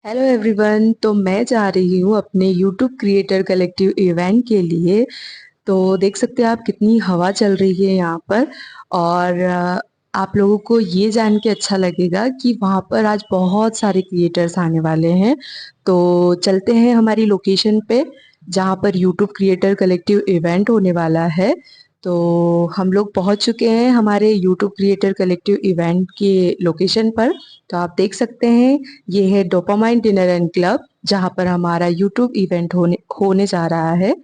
Hello everyone. तो मैं जा रही हूँ अपने यूट्यूब क्रिएटर कलेक्टिव इवेंट के लिए। तो देख सकते हैं आप कितनी हवा चल रही है यहाँ पर। और आप लोगों को ये जान के अच्छा लगेगा कि वहाँ पर आज बहुत सारे क्रिएटर्स आने वाले हैं। तो चलते हैं हमारी लोकेशन पे जहाँ पर यूट्यूब क्रिएटर कलेक्टिव इवेंट होने वाला है। तो हम लोग पहुँच चुके हैं हमारे यूट्यूब क्रिएटर कलेक्टिव इवेंट के लोकेशन पर। तो आप देख सकते हैं ये है डोपामाइन डिनर एंड क्लब जहाँ पर हमारा यूट्यूब इवेंट होने जा रहा है।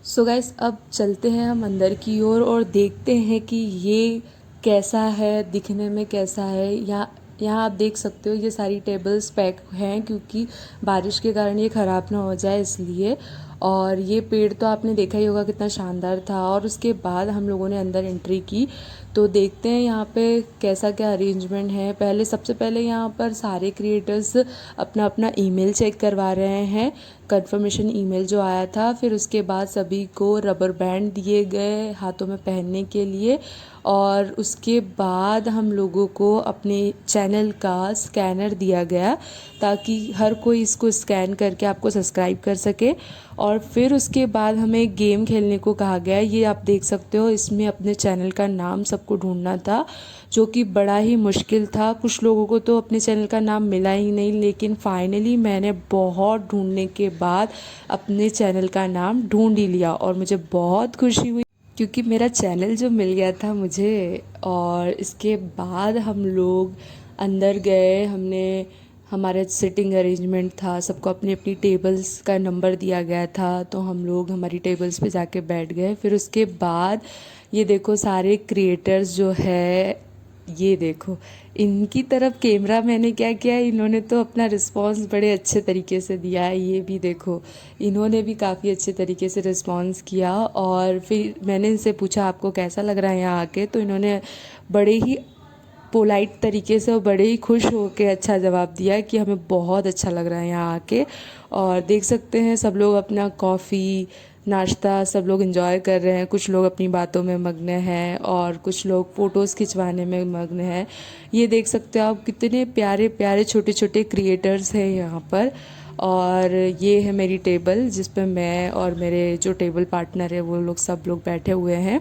सो गाइस अब चलते हैं हम अंदर की ओर और देखते हैं कि ये कैसा है, दिखने में कैसा है। यहाँ आप देख सकते हो ये सारी टेबल्स पैक हैं क्योंकि बारिश के कारण ये ख़राब ना हो जाए इसलिए। और ये पेड़ तो आपने देखा ही होगा कितना शानदार था। और उसके बाद हम लोगों ने अंदर एंट्री की तो देखते हैं यहाँ पे कैसा क्या अरेंजमेंट है। सबसे पहले यहाँ पर सारे क्रिएटर्स अपना अपना ईमेल चेक करवा रहे हैं, कंफर्मेशन ईमेल जो आया था। फिर उसके बाद सभी को रबर बैंड दिए गए हाथों में पहनने के लिए। और उसके बाद हम लोगों को अपने चैनल का स्कैनर दिया गया ताकि हर कोई इसको स्कैन करके आपको सब्सक्राइब कर सके। और फिर उसके बाद हमें एक गेम खेलने को कहा गया। ये आप देख सकते हो, इसमें अपने चैनल का नाम सबको ढूंढना था जो कि बड़ा ही मुश्किल था। कुछ लोगों को तो अपने चैनल का नाम मिला ही नहीं, लेकिन फाइनली मैंने बहुत ढूंढने के बाद अपने चैनल का नाम ढूंढ ही लिया और मुझे बहुत खुशी हुई क्योंकि मेरा चैनल जो मिल गया था मुझे। और इसके बाद हम लोग अंदर गए। हमने हमारा सिटिंग अरेंजमेंट था, सबको अपनी अपनी टेबल्स का नंबर दिया गया था तो हम लोग हमारी टेबल्स पे जाके बैठ गए। फिर उसके बाद ये देखो सारे क्रिएटर्स जो है, ये देखो इनकी तरफ कैमरा मैंने क्या किया, इन्होंने तो अपना रिस्पांस बड़े अच्छे तरीके से दिया है। ये भी देखो, इन्होंने भी काफ़ी अच्छे तरीके से रिस्पांस किया। और फिर मैंने इनसे पूछा आपको कैसा लग रहा है यहाँ आके, तो इन्होंने बड़े ही पोलाइट तरीके से और बड़े ही खुश होकर अच्छा जवाब दिया कि हमें बहुत अच्छा लग रहा है यहाँ आके। और देख सकते हैं सब लोग अपना कॉफ़ी नाश्ता सब लोग एंजॉय कर रहे हैं। कुछ लोग अपनी बातों में मग्न हैं और कुछ लोग फ़ोटोज़ खिंचवाने में मग्न हैं। ये देख सकते हो आप कितने प्यारे प्यारे छोटे छोटे क्रिएटर्स हैं यहाँ पर। और ये है मेरी टेबल जिस पे मैं और मेरे जो टेबल पार्टनर है वो लोग सब लोग बैठे हुए हैं।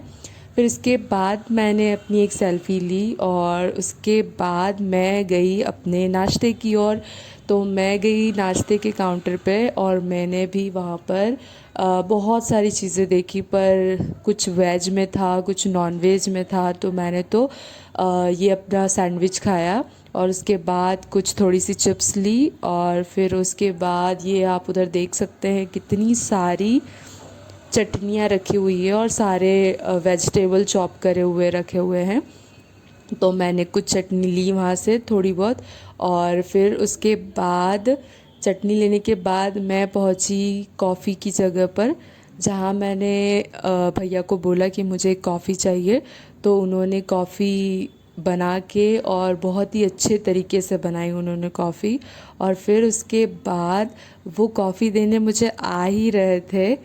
फिर इसके बाद मैंने अपनी एक सेल्फ़ी ली और उसके बाद मैं गई अपने नाश्ते की ओर। तो मैं गई नाश्ते के काउंटर पे और मैंने भी वहाँ पर बहुत सारी चीज़ें देखी, पर कुछ वेज में था कुछ नॉन वेज में था। तो मैंने तो ये अपना सैंडविच खाया और उसके बाद कुछ थोड़ी सी चिप्स ली। और फिर उसके बाद ये आप उधर देख सकते हैं कितनी सारी चटनियाँ रखी हुई है और सारे वेजिटेबल चॉप करे हुए रखे हुए हैं। तो मैंने कुछ चटनी ली वहाँ से थोड़ी बहुत। और फिर उसके बाद चटनी लेने के बाद मैं पहुँची कॉफ़ी की जगह पर, जहाँ मैंने भैया को बोला कि मुझे कॉफ़ी चाहिए। तो उन्होंने कॉफ़ी बना के और बहुत ही अच्छे तरीके से बनाई उन्होंने कॉफ़ी। और फिर उसके बाद वो कॉफ़ी देने मुझे आ ही रहे थे,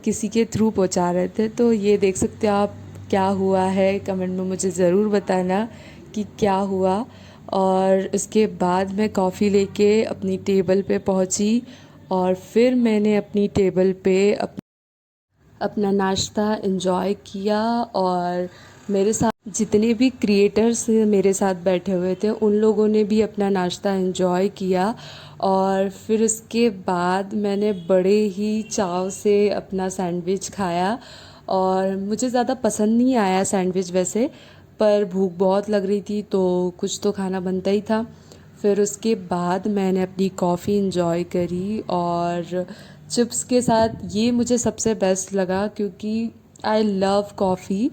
किसी के थ्रू पहुंचा रहे थे। तो ये देख सकते हो आप क्या हुआ है, कमेंट में मुझे ज़रूर बताना कि क्या हुआ। और उसके बाद मैं कॉफ़ी लेके अपनी टेबल पे पहुंची और फिर मैंने अपनी टेबल पे अपना नाश्ता एंजॉय किया। और मेरे साथ जितने भी क्रिएटर्स मेरे साथ बैठे हुए थे उन लोगों ने भी अपना नाश्ता एंजॉय किया। और फिर उसके बाद मैंने बड़े ही चाव से अपना सैंडविच खाया। और मुझे ज़्यादा पसंद नहीं आया सैंडविच वैसे, पर भूख बहुत लग रही थी तो कुछ तो खाना बनता ही था। फिर उसके बाद मैंने अपनी कॉफ़ी इंजॉय करी और चिप्स के साथ। ये मुझे सबसे बेस्ट लगा क्योंकि आई लव कॉफ़ी।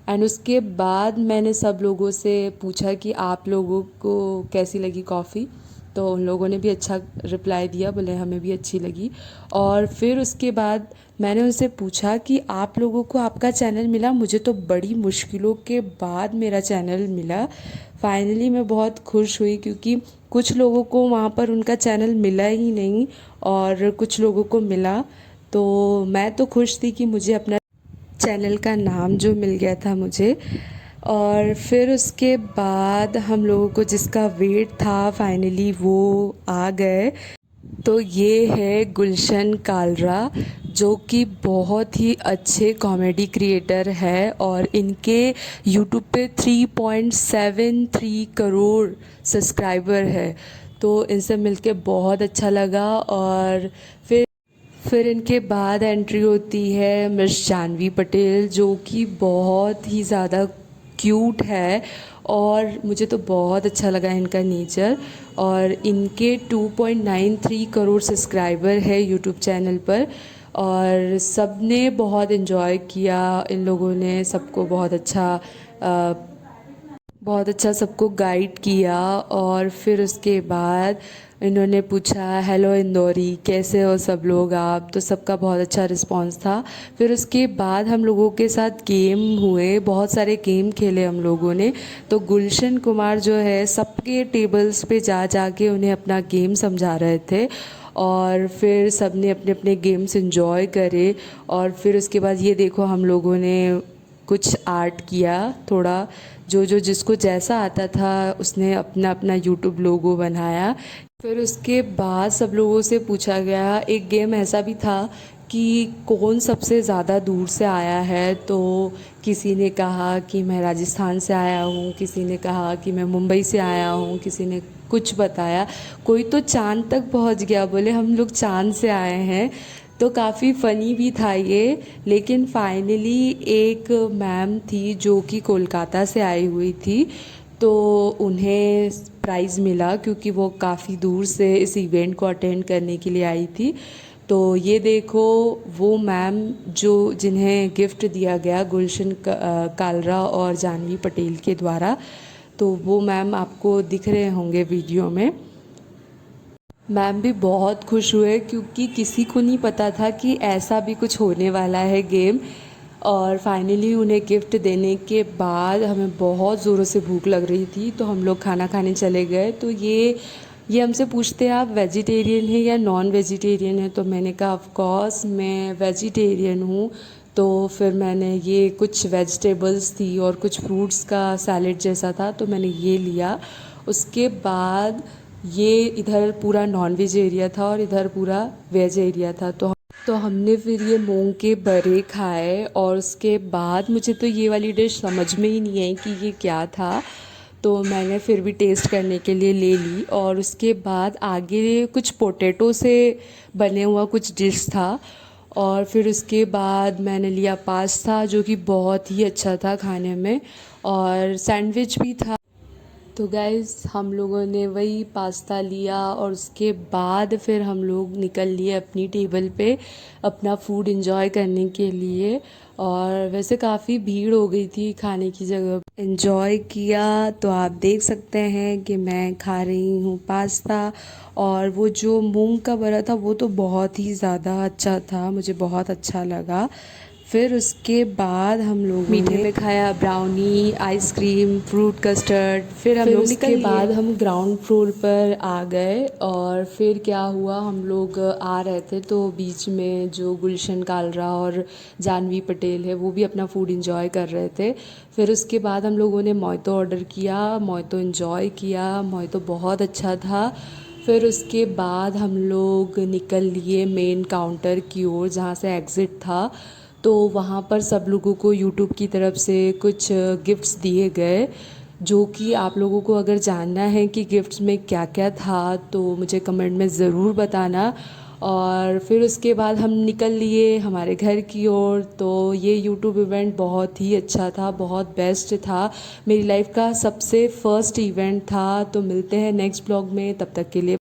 एंड उसके बाद मैंने सब लोगों से पूछा कि आप लोगों को कैसी लगी कॉफ़ी, तो उन लोगों ने भी अच्छा रिप्लाई दिया, बोले हमें भी अच्छी लगी। और फिर उसके बाद मैंने उनसे पूछा कि आप लोगों को आपका चैनल मिला। मुझे तो बड़ी मुश्किलों के बाद मेरा चैनल मिला। फाइनली मैं बहुत खुश हुई क्योंकि कुछ लोगों को वहाँ पर उनका चैनल मिला ही नहीं और कुछ लोगों को मिला। तो मैं तो खुश थी कि मुझे अपना चैनल का नाम जो मिल गया था मुझे। और फिर उसके बाद हम लोगों को जिसका वेट था फाइनली वो आ गए। तो ये है गुलशन कालरा, जो कि बहुत ही अच्छे कॉमेडी क्रिएटर है और इनके यूट्यूब पे 3.73 करोड़ सब्सक्राइबर है। तो इनसे मिलके बहुत अच्छा लगा। और फिर इनके बाद एंट्री होती है मिस जानवी पटेल, जो कि बहुत ही ज़्यादा क्यूट है और मुझे तो बहुत अच्छा लगा इनका नेचर। और इनके 2.93 करोड़ सब्सक्राइबर है यूट्यूब चैनल पर और सब ने बहुत इन्जॉय किया। इन लोगों ने सबको बहुत अच्छा सबको गाइड किया। और फिर उसके बाद इन्होंने पूछा हेलो इंदौरी कैसे हो सब लोग आप, तो सबका बहुत अच्छा रिस्पांस था। फिर उसके बाद हम लोगों के साथ गेम हुए, बहुत सारे गेम खेले हम लोगों ने। तो गुलशन कुमार जो है सबके टेबल्स पे जा जा के उन्हें अपना गेम समझा रहे थे और फिर सब ने अपने अपने गेम्स एंजॉय करे। और फिर उसके बाद ये देखो हम लोगों ने कुछ आर्ट किया, थोड़ा जो जो जिसको जैसा आता था उसने अपना अपना यूट्यूब लोगो बनाया। फिर उसके बाद सब लोगों से पूछा गया, एक गेम ऐसा भी था कि कौन सबसे ज़्यादा दूर से आया है। तो किसी ने कहा कि मैं राजस्थान से आया हूँ, किसी ने कहा कि मैं मुंबई से आया हूँ, किसी ने कुछ बताया, कोई तो चांद तक पहुँच गया, बोले हम लोग चांद से आए हैं। तो काफ़ी फ़नी भी था ये। लेकिन फाइनली एक मैम थी जो कि कोलकाता से आई हुई थी, तो उन्हें प्राइज़ मिला क्योंकि वो काफ़ी दूर से इस इवेंट को अटेंड करने के लिए आई थी। तो ये देखो वो मैम जो जिन्हें गिफ्ट दिया गया गुलशन कालरा और जानवी पटेल के द्वारा, तो वो मैम आपको दिख रहे होंगे वीडियो में। मैम भी बहुत खुश हुए क्योंकि किसी को नहीं पता था कि ऐसा भी कुछ होने वाला है गेम। और फाइनली उन्हें गिफ्ट देने के बाद हमें बहुत ज़ोरों से भूख लग रही थी, तो हम लोग खाना खाने चले गए। तो ये हमसे पूछते हैं आप वेजिटेरियन हैं या नॉन वेजिटेरियन हैं, तो मैंने कहा ऑफ कोर्स मैं वेजिटेरियन हूँ। तो फिर मैंने ये कुछ वेजिटेबल्स थी और कुछ फ्रूट्स का सैलेड जैसा था, तो मैंने ये लिया। उसके बाद ये इधर पूरा नॉन वेज एरिया था और इधर पूरा वेज एरिया था। तो हमने फिर ये मूंग के बड़े खाए और उसके बाद मुझे तो ये वाली डिश समझ में ही नहीं आई कि ये क्या था, तो मैंने फिर भी टेस्ट करने के लिए ले ली। और उसके बाद आगे कुछ पोटैटो से बने हुआ कुछ डिश था। और फिर उसके बाद मैंने लिया पास्ता, जो कि बहुत ही अच्छा था खाने में, और सैंडविच भी था। तो गाइज़ हम लोगों ने वही पास्ता लिया और उसके बाद फिर हम लोग निकल लिए अपनी टेबल पे अपना फूड एंजॉय करने के लिए। और वैसे काफ़ी भीड़ हो गई थी खाने की जगह। एंजॉय किया तो आप देख सकते हैं कि मैं खा रही हूँ पास्ता, और वो जो मूंग का बड़ा था वो तो बहुत ही ज़्यादा अच्छा था, मुझे बहुत अच्छा लगा। फिर उसके बाद हम लोगों मीठे में खाया ब्राउनी, आइसक्रीम, फ्रूट कस्टर्ड। फिर हम लोग उसके बाद हम ग्राउंड फ्लोर पर आ गए। और फिर क्या हुआ, हम लोग आ रहे थे तो बीच में जो गुलशन कालरा और जानवी पटेल है वो भी अपना फूड इंजॉय कर रहे थे। फिर उसके बाद हम लोगों ने मोहितो ऑर्डर किया, मोहितो इंजॉय किया, मोहितो बहुत अच्छा था। फिर उसके बाद हम लोग निकल लिए मेन काउंटर की ओर जहाँ से एग्ज़िट था। तो वहाँ पर सब लोगों को यूट्यूब की तरफ से कुछ गिफ्ट्स दिए गए, जो कि आप लोगों को अगर जानना है कि गिफ्ट्स में क्या क्या था तो मुझे कमेंट में ज़रूर बताना। और फिर उसके बाद हम निकल लिए हमारे घर की ओर। तो ये यूट्यूब इवेंट बहुत ही अच्छा था, बहुत बेस्ट था, मेरी लाइफ का सबसे फर्स्ट इवेंट था। तो मिलते हैं नेक्स्ट ब्लॉग में, तब तक के लिए